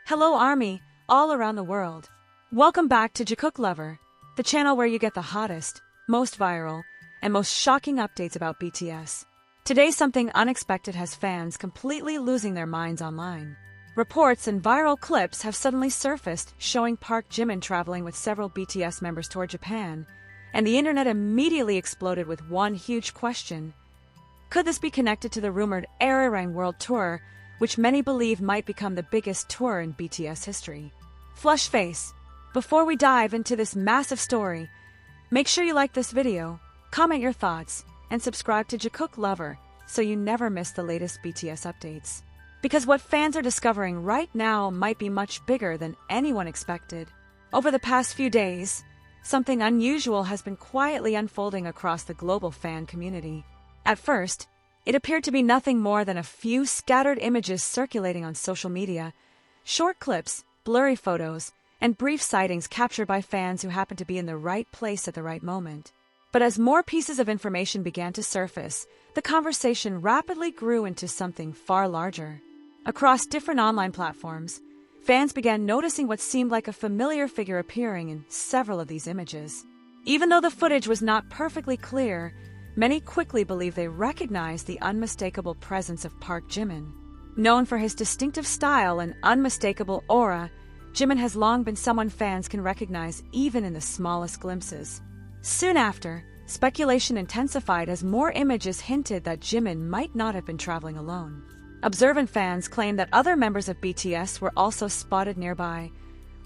Hello Army, all around the world. Welcome back to Jikook Lover, the channel where you get the hottest, most viral, and most shocking updates about BTS. Today something unexpected has fans completely losing their minds online. Reports and viral clips have suddenly surfaced showing Park Jimin traveling with several BTS members toward Japan, and the internet immediately exploded with one huge question. Could this be connected to the rumored Arirang World Tour, which many believe might become the biggest tour in BTS history? Flush face. Before we dive into this massive story, make sure you like this video, comment your thoughts, and subscribe to Jikook Lover so you never miss the latest BTS updates. Because what fans are discovering right now might be much bigger than anyone expected. Over the past few days, something unusual has been quietly unfolding across the global fan community. At first, it appeared to be nothing more than a few scattered images circulating on social media, short clips, blurry photos, and brief sightings captured by fans who happened to be in the right place at the right moment. But as more pieces of information began to surface, the conversation rapidly grew into something far larger. Across different online platforms, fans began noticing what seemed like a familiar figure appearing in several of these images. Even though the footage was not perfectly clear, many quickly believed they recognized the unmistakable presence of Park Jimin. Known for his distinctive style and unmistakable aura, Jimin has long been someone fans can recognize even in the smallest glimpses. Soon after, speculation intensified as more images hinted that Jimin might not have been traveling alone. Observant fans claimed that other members of BTS were also spotted nearby,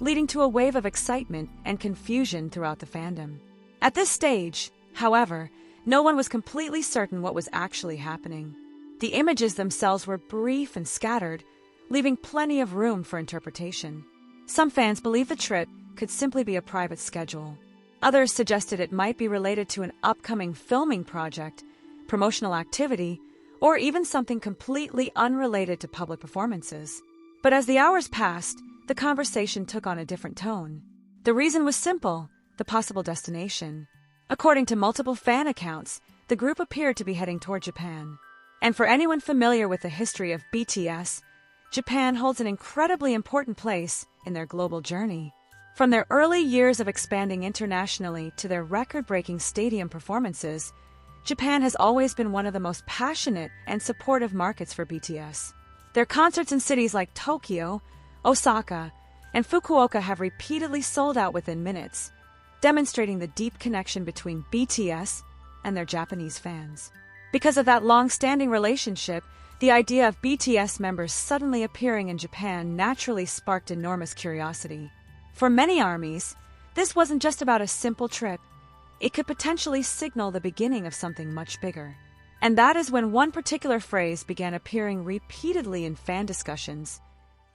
leading to a wave of excitement and confusion throughout the fandom. At this stage, however, no one was completely certain what was actually happening. The images themselves were brief and scattered, leaving plenty of room for interpretation. Some fans believed the trip could simply be a private schedule. Others suggested it might be related to an upcoming filming project, promotional activity, or even something completely unrelated to public performances. But as the hours passed, the conversation took on a different tone. The reason was simple: the possible destination. According to multiple fan accounts, the group appeared to be heading toward Japan. And for anyone familiar with the history of BTS, Japan holds an incredibly important place in their global journey. From their early years of expanding internationally to their record-breaking stadium performances, Japan has always been one of the most passionate and supportive markets for BTS. Their concerts in cities like Tokyo, Osaka, and Fukuoka have repeatedly sold out within minutes, demonstrating the deep connection between BTS and their Japanese fans. Because of that long-standing relationship, the idea of BTS members suddenly appearing in Japan naturally sparked enormous curiosity. For many armies, this wasn't just about a simple trip. It could potentially signal the beginning of something much bigger. And that is when one particular phrase began appearing repeatedly in fan discussions: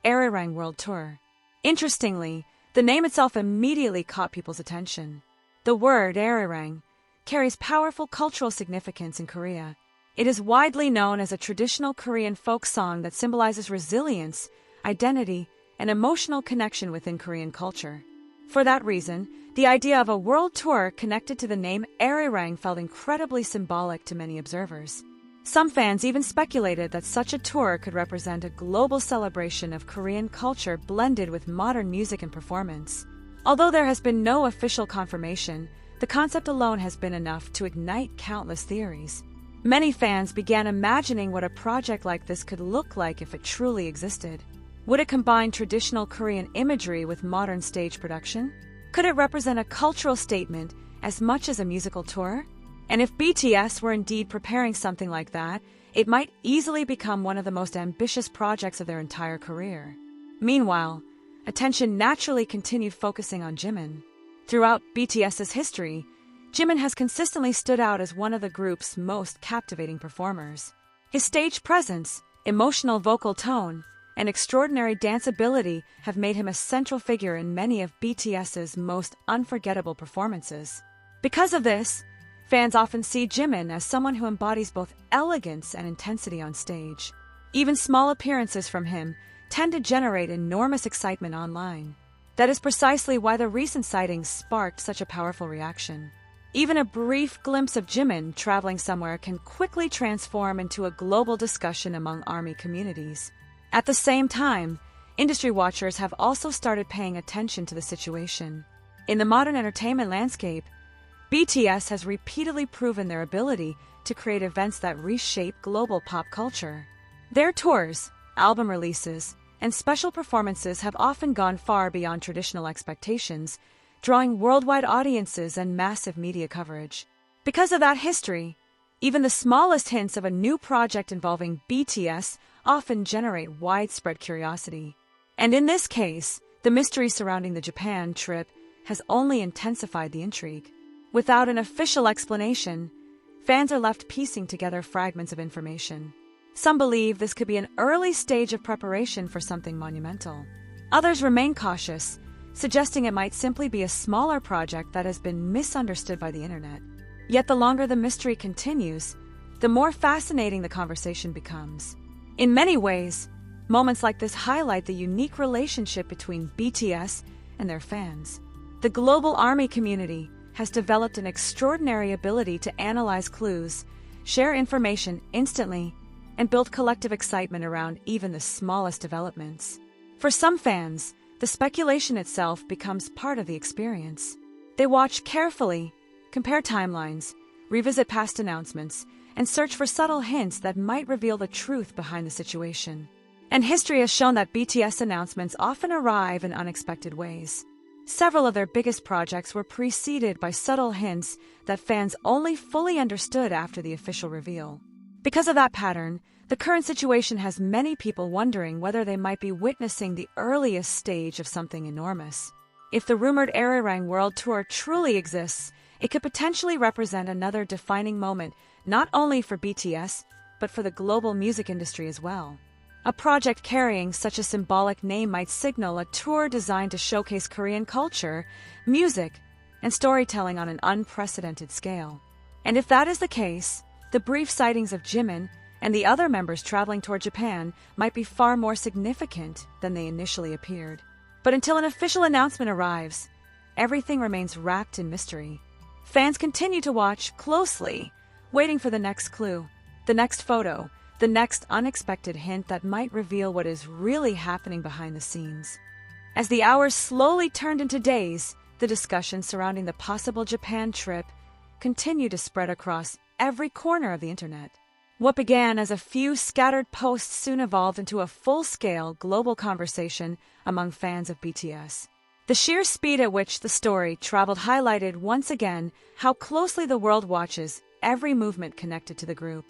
Arirang World Tour. Interestingly, the name itself immediately caught people's attention. The word Arirang carries powerful cultural significance in Korea. It is widely known as a traditional Korean folk song that symbolizes resilience, identity, and emotional connection within Korean culture. For that reason, the idea of a world tour connected to the name Arirang felt incredibly symbolic to many observers. Some fans even speculated that such a tour could represent a global celebration of Korean culture blended with modern music and performance. Although there has been no official confirmation, the concept alone has been enough to ignite countless theories. Many fans began imagining what a project like this could look like if it truly existed. Would it combine traditional Korean imagery with modern stage production? Could it represent a cultural statement as much as a musical tour? And if BTS were indeed preparing something like that, it might easily become one of the most ambitious projects of their entire career. Meanwhile, attention naturally continued focusing on Jimin. Throughout BTS's history, Jimin has consistently stood out as one of the group's most captivating performers. His stage presence, emotional vocal tone, and extraordinary dance ability have made him a central figure in many of BTS's most unforgettable performances. Because of this, fans often see Jimin as someone who embodies both elegance and intensity on stage. Even small appearances from him tend to generate enormous excitement online. That is precisely why the recent sightings sparked such a powerful reaction. Even a brief glimpse of Jimin traveling somewhere can quickly transform into a global discussion among ARMY communities. At the same time, industry watchers have also started paying attention to the situation. In the modern entertainment landscape, BTS has repeatedly proven their ability to create events that reshape global pop culture. Their tours, album releases, and special performances have often gone far beyond traditional expectations, drawing worldwide audiences and massive media coverage. Because of that history, even the smallest hints of a new project involving BTS often generate widespread curiosity. And in this case, the mystery surrounding the Japan trip has only intensified the intrigue. Without an official explanation, fans are left piecing together fragments of information. Some believe this could be an early stage of preparation for something monumental. Others remain cautious, suggesting it might simply be a smaller project that has been misunderstood by the internet. Yet the longer the mystery continues, the more fascinating the conversation becomes. In many ways, moments like this highlight the unique relationship between BTS and their fans. The global ARMY community has developed an extraordinary ability to analyze clues, share information instantly, and build collective excitement around even the smallest developments. For some fans, the speculation itself becomes part of the experience. They watch carefully, compare timelines, revisit past announcements, and search for subtle hints that might reveal the truth behind the situation. And history has shown that BTS announcements often arrive in unexpected ways. Several of their biggest projects were preceded by subtle hints that fans only fully understood after the official reveal. Because of that pattern, the current situation has many people wondering whether they might be witnessing the earliest stage of something enormous. If the rumored Arirang World Tour truly exists, it could potentially represent another defining moment, not only for BTS, but for the global music industry as well. A project carrying such a symbolic name might signal a tour designed to showcase Korean culture, music, and storytelling on an unprecedented scale. And if that is the case, the brief sightings of Jimin and the other members traveling toward Japan might be far more significant than they initially appeared. But until an official announcement arrives, everything remains wrapped in mystery. Fans continue to watch closely, waiting for the next clue, the next photo, the next unexpected hint that might reveal what is really happening behind the scenes. As the hours slowly turned into days, the discussion surrounding the possible Japan trip continued to spread across every corner of the internet. What began as a few scattered posts soon evolved into a full-scale global conversation among fans of BTS. The sheer speed at which the story traveled highlighted once again how closely the world watches every movement connected to the group.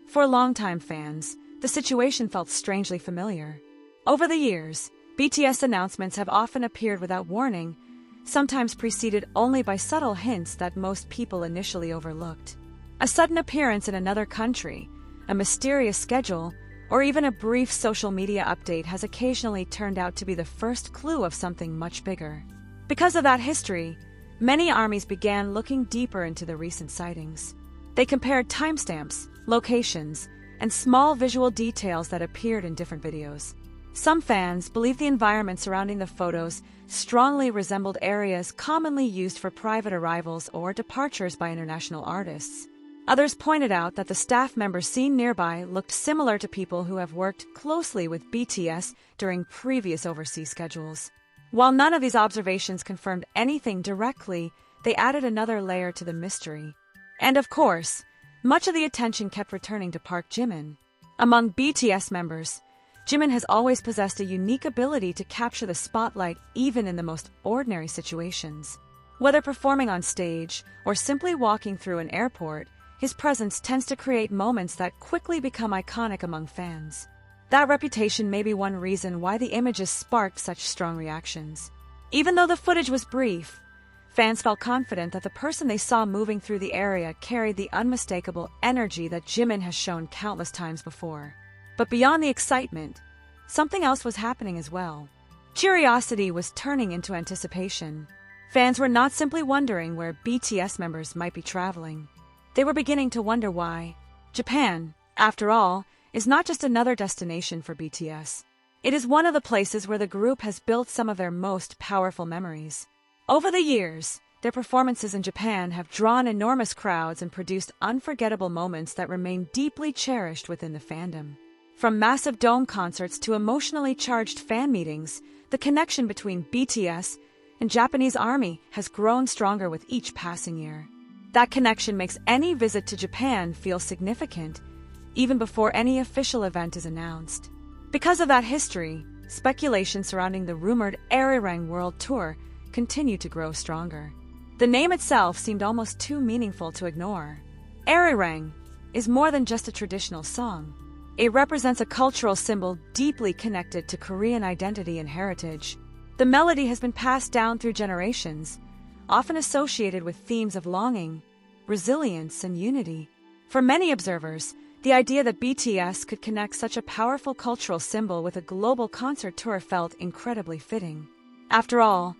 For longtime fans, the situation felt strangely familiar. Over the years, BTS announcements have often appeared without warning, sometimes preceded only by subtle hints that most people initially overlooked. A sudden appearance in another country, a mysterious schedule, or even a brief social media update has occasionally turned out to be the first clue of something much bigger. Because of that history, many armies began looking deeper into the recent sightings. They compared timestamps, locations, and small visual details that appeared in different videos. Some fans believe the environment surrounding the photos strongly resembled areas commonly used for private arrivals or departures by international artists. Others pointed out that the staff members seen nearby looked similar to people who have worked closely with BTS during previous overseas schedules. While none of these observations confirmed anything directly, they added another layer to the mystery. And of course, much of the attention kept returning to Park Jimin. Among BTS members, Jimin has always possessed a unique ability to capture the spotlight even in the most ordinary situations. Whether performing on stage or simply walking through an airport, his presence tends to create moments that quickly become iconic among fans. That reputation may be one reason why the images sparked such strong reactions. Even though the footage was brief, fans felt confident that the person they saw moving through the area carried the unmistakable energy that Jimin has shown countless times before. But beyond the excitement, something else was happening as well. Curiosity was turning into anticipation. Fans were not simply wondering where BTS members might be traveling. They were beginning to wonder why. Japan, after all, is not just another destination for BTS. It is one of the places where the group has built some of their most powerful memories. Over the years, their performances in Japan have drawn enormous crowds and produced unforgettable moments that remain deeply cherished within the fandom. From massive dome concerts to emotionally charged fan meetings, the connection between BTS and Japanese army has grown stronger with each passing year. That connection makes any visit to Japan feel significant, even before any official event is announced. Because of that history, speculation surrounding the rumored Arirang World Tour continued to grow stronger. The name itself seemed almost too meaningful to ignore. Arirang is more than just a traditional song. It represents a cultural symbol deeply connected to Korean identity and heritage. The melody has been passed down through generations, often associated with themes of longing, resilience, and unity. For many observers, the idea that BTS could connect such a powerful cultural symbol with a global concert tour felt incredibly fitting. After all,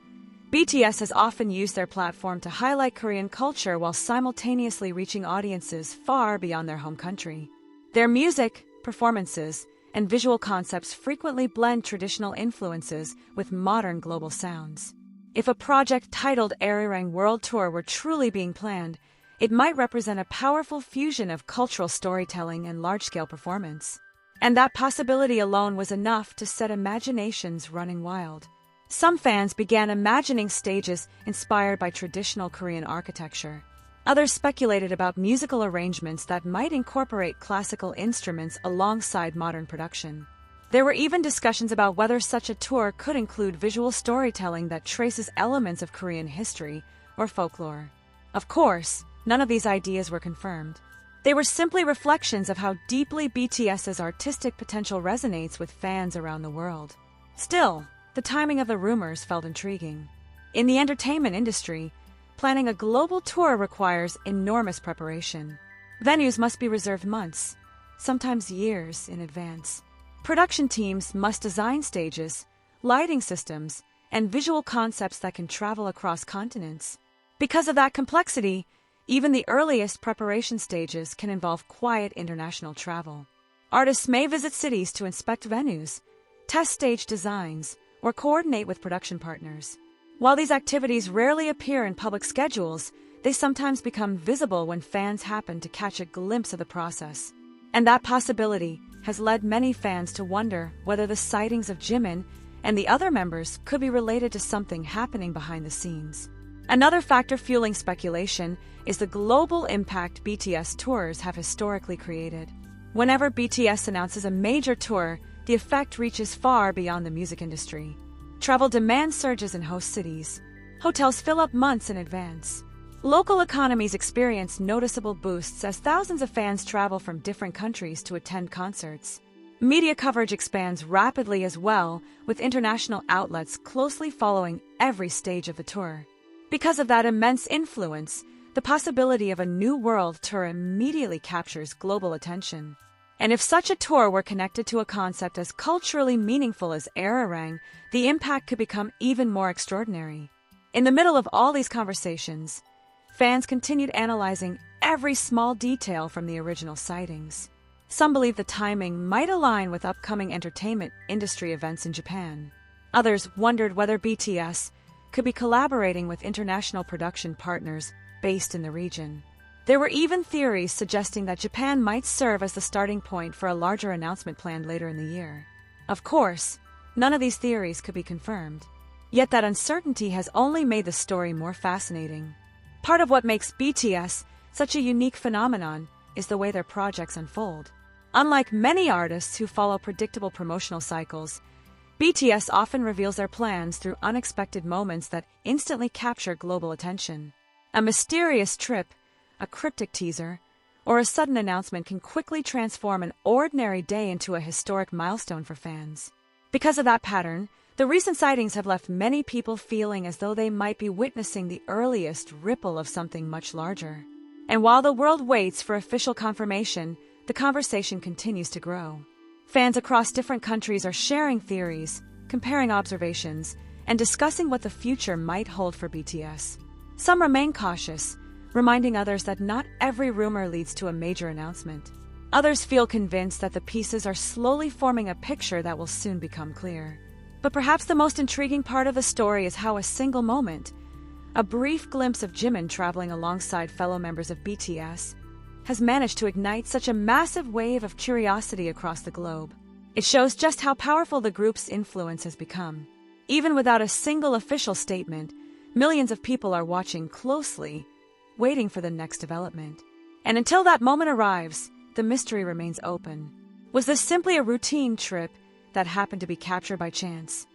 BTS has often used their platform to highlight Korean culture while simultaneously reaching audiences far beyond their home country. Their music, performances, and visual concepts frequently blend traditional influences with modern global sounds. If a project titled Arirang World Tour were truly being planned, it might represent a powerful fusion of cultural storytelling and large-scale performance. And that possibility alone was enough to set imaginations running wild. Some fans began imagining stages inspired by traditional Korean architecture. Others speculated about musical arrangements that might incorporate classical instruments alongside modern production. There were even discussions about whether such a tour could include visual storytelling that traces elements of Korean history or folklore. Of course, none of these ideas were confirmed. They were simply reflections of how deeply BTS's artistic potential resonates with fans around the world. Still, the timing of the rumors felt intriguing. In the entertainment industry, planning a global tour requires enormous preparation. Venues must be reserved months, sometimes years in advance. Production teams must design stages, lighting systems, and visual concepts that can travel across continents. Because of that complexity, even the earliest preparation stages can involve quiet international travel. Artists may visit cities to inspect venues, test stage designs, or coordinate with production partners. While these activities rarely appear in public schedules, they sometimes become visible when fans happen to catch a glimpse of the process. And that possibility has led many fans to wonder whether the sightings of Jimin and the other members could be related to something happening behind the scenes. Another factor fueling speculation is the global impact BTS tours have historically created. Whenever BTS announces a major tour, the effect reaches far beyond the music industry. Travel demand surges in host cities. Hotels fill up months in advance. Local economies experience noticeable boosts as thousands of fans travel from different countries to attend concerts. Media coverage expands rapidly as well, with international outlets closely following every stage of the tour. Because of that immense influence, the possibility of a new world tour immediately captures global attention. And if such a tour were connected to a concept as culturally meaningful as Arirang, the impact could become even more extraordinary. In the middle of all these conversations, fans continued analyzing every small detail from the original sightings. Some believe the timing might align with upcoming entertainment industry events in Japan. Others wondered whether BTS could be collaborating with international production partners based in the region. There were even theories suggesting that Japan might serve as the starting point for a larger announcement planned later in the year. Of course, none of these theories could be confirmed. Yet that uncertainty has only made the story more fascinating. Part of what makes BTS such a unique phenomenon is the way their projects unfold. Unlike many artists who follow predictable promotional cycles, BTS often reveals their plans through unexpected moments that instantly capture global attention. A mysterious trip, a cryptic teaser, or a sudden announcement can quickly transform an ordinary day into a historic milestone for fans. Because of that pattern, the recent sightings have left many people feeling as though they might be witnessing the earliest ripple of something much larger. And while the world waits for official confirmation, the conversation continues to grow. Fans across different countries are sharing theories, comparing observations, and discussing what the future might hold for BTS. Some remain cautious, reminding others that not every rumor leads to a major announcement. Others feel convinced that the pieces are slowly forming a picture that will soon become clear. But perhaps the most intriguing part of the story is how a single moment, a brief glimpse of Jimin traveling alongside fellow members of BTS, has managed to ignite such a massive wave of curiosity across the globe. It shows just how powerful the group's influence has become. Even without a single official statement, millions of people are watching closely, waiting for the next development. And until that moment arrives, the mystery remains open. Was this simply a routine trip that happened to be captured by chance?